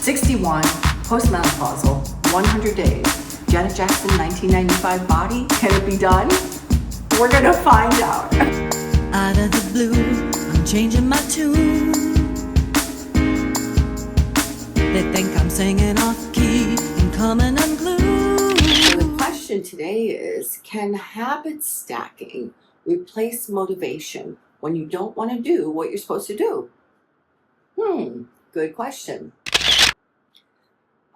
61, post-menopausal, 100 days. Janet Jackson, 1995 body, can it be done? We're gonna find out. Out of the blue, I'm changing my tune. They think I'm singing off key and coming unglued. So the question today is, can habit stacking replace motivation when you don't want to do what you're supposed to do? Good question.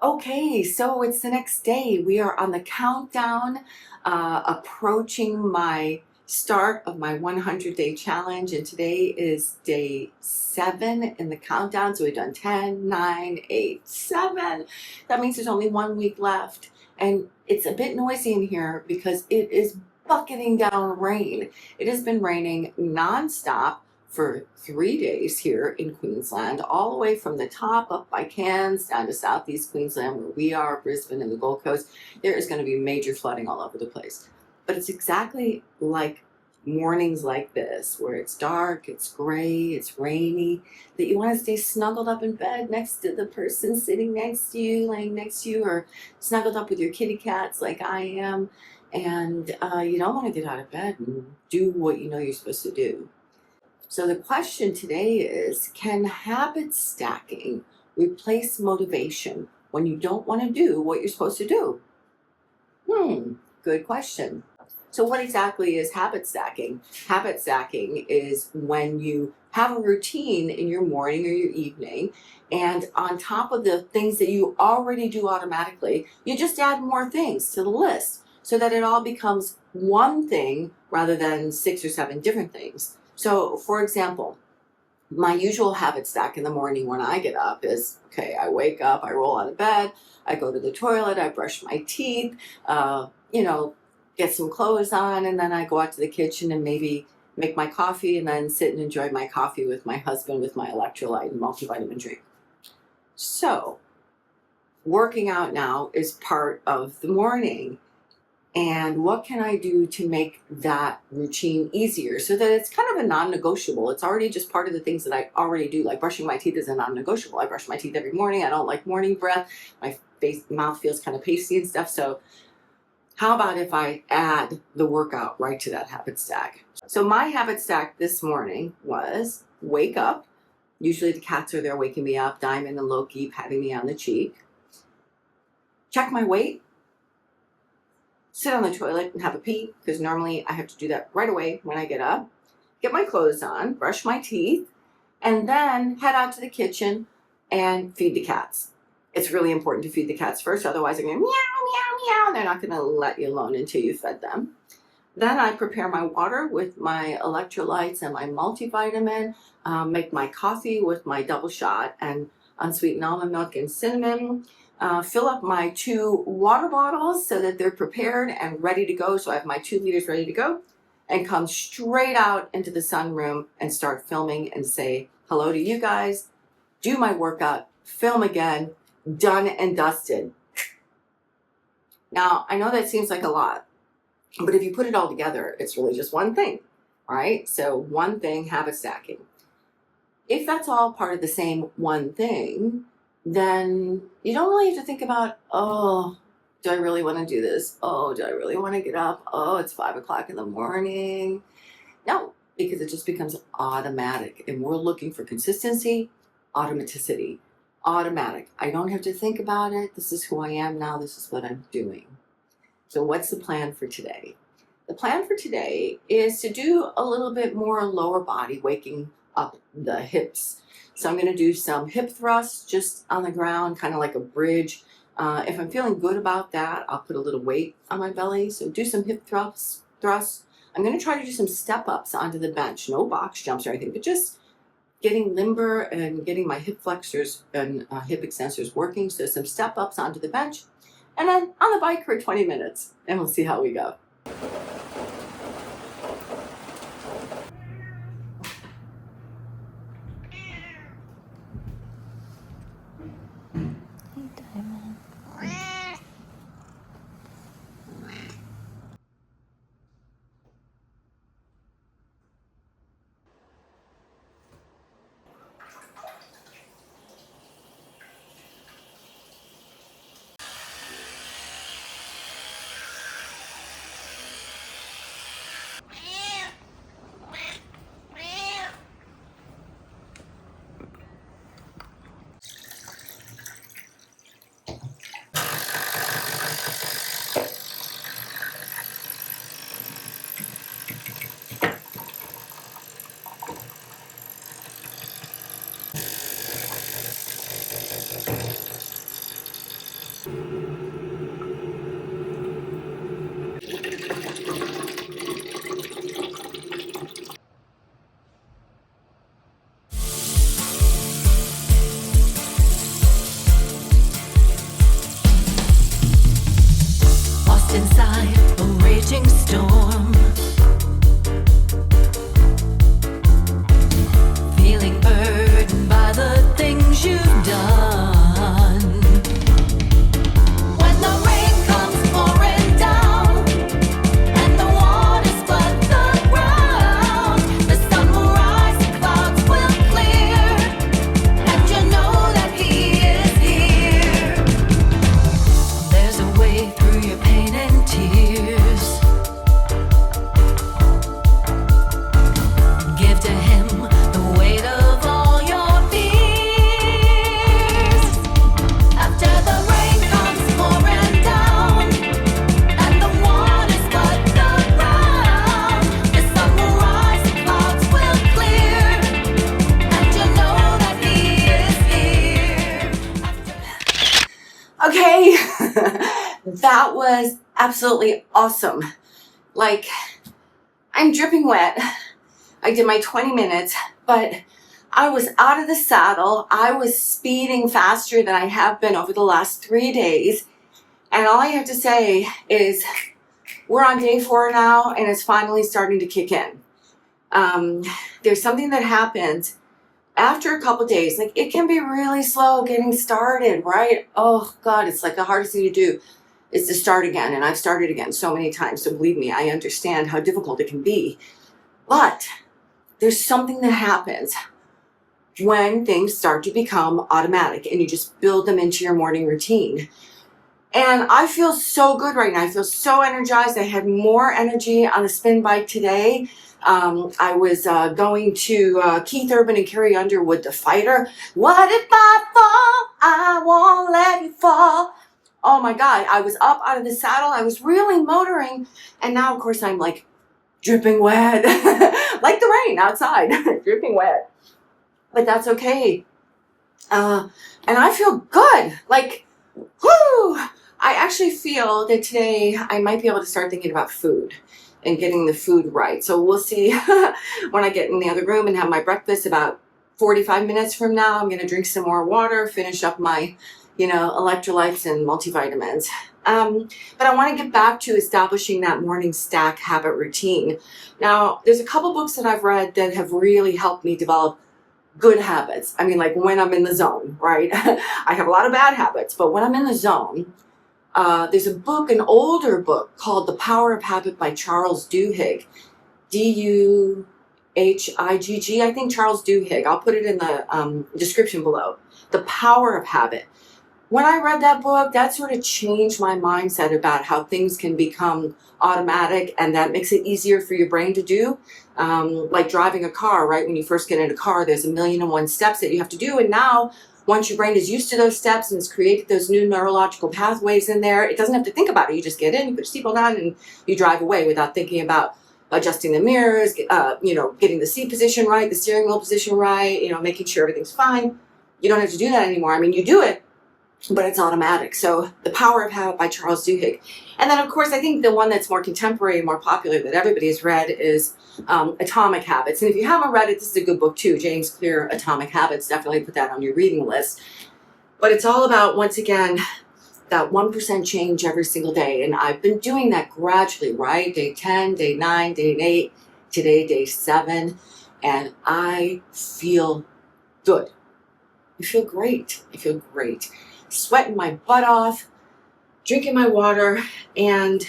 Okay, so it's the next day. We are on the countdown, approaching my start of my 100-day challenge, and today is day 7 in the countdown. So we've done 10, 9, 8, 7. That means there's only 1 week left, and it's a bit noisy in here because it is bucketing down rain. It has been raining nonstop for 3 days here in Queensland, all the way from the top up by Cairns down to southeast Queensland where we are, Brisbane and the Gold Coast. There is going to be major flooding all over the place. But it's exactly like mornings like this, where it's dark, it's gray, it's rainy, that you want to stay snuggled up in bed next to the person sitting next to you, laying next to you, or snuggled up with your kitty cats like I am. And you don't want to get out of bed and do what you know you're supposed to do. So the question today is, can habit stacking replace motivation when you don't want to do what you're supposed to do? Good question. So what exactly is habit stacking? Habit stacking is when you have a routine in your morning or your evening, and on top of the things that you already do automatically, you just add more things to the list so that it all becomes one thing rather than 6 or 7 different things. So, for example, my usual habit stack in the morning when I get up is, okay, I wake up, I roll out of bed, I go to the toilet, I brush my teeth, get some clothes on, and then I go out to the kitchen and maybe make my coffee and then sit and enjoy my coffee with my husband with my electrolyte and multivitamin drink. So, working out now is part of the morning. And what can I do to make that routine easier so that it's kind of a non-negotiable? It's already just part of the things that I already do, like brushing my teeth is a non-negotiable. I brush my teeth every morning. I don't like morning breath. My mouth feels kind of pasty and stuff. So how about if I add the workout right to that habit stack? So my habit stack this morning was wake up. Usually the cats are there waking me up, Diamond and Loki patting me on the cheek. Check my weight. Sit on the toilet and have a pee, because normally I have to do that right away when I get up. Get my clothes on, brush my teeth, and then head out to the kitchen and feed the cats. It's really important to feed the cats first, otherwise they're going to meow, meow, meow. They're not going to let you alone until you fed them. Then I prepare my water with my electrolytes and my multivitamin, make my coffee with my double shot and unsweetened almond milk and cinnamon. Fill up my 2 water bottles so that they're prepared and ready to go. So I have my 2 liters ready to go, and come straight out into the sunroom and start filming and say hello to you guys, do my workout, film again, done and dusted. Now, I know that seems like a lot, but if you put it all together, it's really just one thing, all right? So one thing, habit stacking. If that's all part of the same one thing, then you don't really have to think about, oh, do I really want to do this? Oh, do I really want to get up? Oh, it's 5 o'clock in the morning. No, because it just becomes automatic. And we're looking for consistency, automaticity. Automatic. I don't have to think about it. This is who I am now. This is what I'm doing. So what's the plan for today? The plan for today is to do a little bit more lower body, waking up the hips. So I'm going to do some hip thrusts just on the ground, kind of like a bridge. If I'm feeling good about that, I'll put a little weight on my belly. So do some hip thrusts. I'm going to try to do some step-ups onto the bench. No box jumps or anything, but just getting limber and getting my hip flexors and hip extensors working. So some step-ups onto the bench. And then on the bike for 20 minutes. And we'll see how we go. that was absolutely awesome. Like, I'm dripping wet. I did my 20 minutes, but I was out of the saddle. I was speeding faster than I have been over the last 3 days. And all I have to say is we're on day 4 now, and it's finally starting to kick in. There's something that happens after a couple days. Like, it can be really slow getting started, right? Oh God, it's like the hardest thing to do is to start again. And I've started again so many times. So believe me, I understand how difficult it can be. But there's something that happens when things start to become automatic and you just build them into your morning routine. And I feel so good right now. I feel so energized. I had more energy on the spin bike today. I was going to Keith Urban and Carrie Underwood, The Fighter. What if I fall? I won't let you fall. Oh my God, I was up out of the saddle. I was really motoring. And now, of course, I'm like dripping wet, like the rain outside, dripping wet. But that's okay. And I feel good. Like, whoo! I actually feel that today I might be able to start thinking about food and getting the food right. So we'll see when I get in the other room and have my breakfast about 45 minutes from now. I'm going to drink some more water, finish up my, electrolytes and multivitamins. But I want to get back to establishing that morning stack habit routine. Now, there's a couple books that I've read that have really helped me develop good habits. I mean, like when I'm in the zone, right? I have a lot of bad habits, but when I'm in the zone, there's a book, an older book called The Power of Habit by Charles Duhigg. Duhigg, I think, Charles Duhigg. I'll put it in the description below. The Power of Habit. When I read that book, that sort of changed my mindset about how things can become automatic, and that makes it easier for your brain to do. Like driving a car, right? When you first get in a car, there's 1,000,001 steps that you have to do. And now, once your brain is used to those steps and it's created those new neurological pathways in there, it doesn't have to think about it. You just get in, you put your seatbelt on, and you drive away without thinking about adjusting the mirrors, getting the seat position right, the steering wheel position right, making sure everything's fine. You don't have to do that anymore. I mean, you do it, but it's automatic. So The Power of Habit by Charles Duhigg. And then, of course, I think the one that's more contemporary and more popular that everybody has read is Atomic Habits. And if you haven't read it, this is a good book too. James Clear, Atomic Habits. Definitely put that on your reading list. But it's all about, once again, that 1% change every single day. And I've been doing that gradually, right? Day 10, day 9, day 8, today, day 7. And I feel good. I feel great. I feel great. Sweating my butt off, drinking my water, and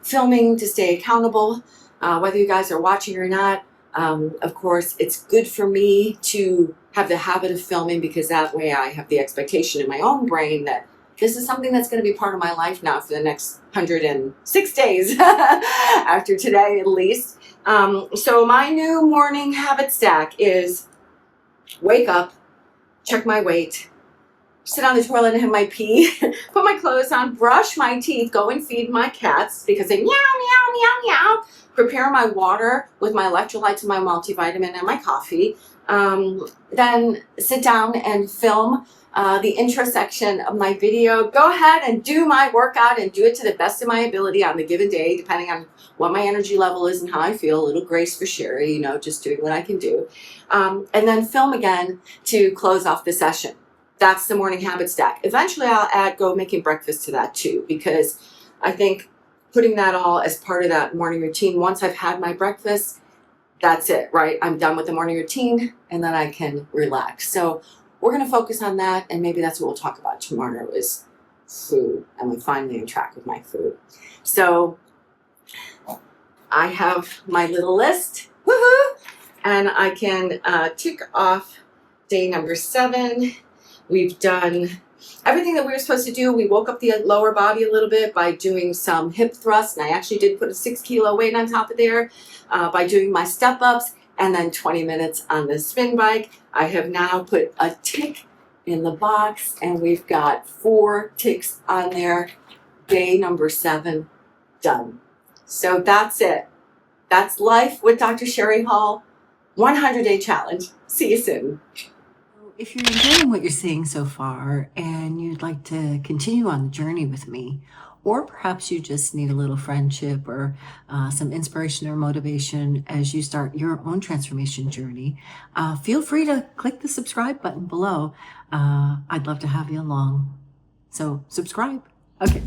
filming to stay accountable, whether you guys are watching or not. Of course, it's good for me to have the habit of filming, because that way I have the expectation in my own brain that this is something that's going to be part of my life now for the next 106 days, after today at least. So my new morning habit stack is wake up, check my weight, sit on the toilet and have my pee, put my clothes on, brush my teeth, go and feed my cats because they meow, meow, meow, meow, prepare my water with my electrolytes and my multivitamin and my coffee, then sit down and film the intro section of my video. Go ahead and do my workout and do it to the best of my ability on the given day, depending on what my energy level is and how I feel. A little grace for Sherry, just doing what I can do. And then film again to close off the session. That's the morning habit stack. Eventually I'll go making breakfast to that too, because I think putting that all as part of that morning routine, once I've had my breakfast, that's it, right? I'm done with the morning routine and then I can relax. So we're going to focus on that, and maybe that's what we'll talk about tomorrow is food. I'm finally on track with my food. So I have my little list, woohoo, and I can tick off day number 7. We've done everything that we were supposed to do. We woke up the lower body a little bit by doing some hip thrusts, and I actually did put a 6-kilo weight on top of there by doing my step-ups, and then 20 minutes on the spin bike. I have now put a tick in the box, and we've got 4 ticks on there. Day number 7 done. So that's it. That's life with Dr. Shari Hall, 100-day challenge. See you soon. If you're enjoying what you're seeing so far and you'd like to continue on the journey with me, or perhaps you just need a little friendship or some inspiration or motivation as you start your own transformation journey, feel free to click the subscribe button below. I'd love to have you along. So subscribe. Okay.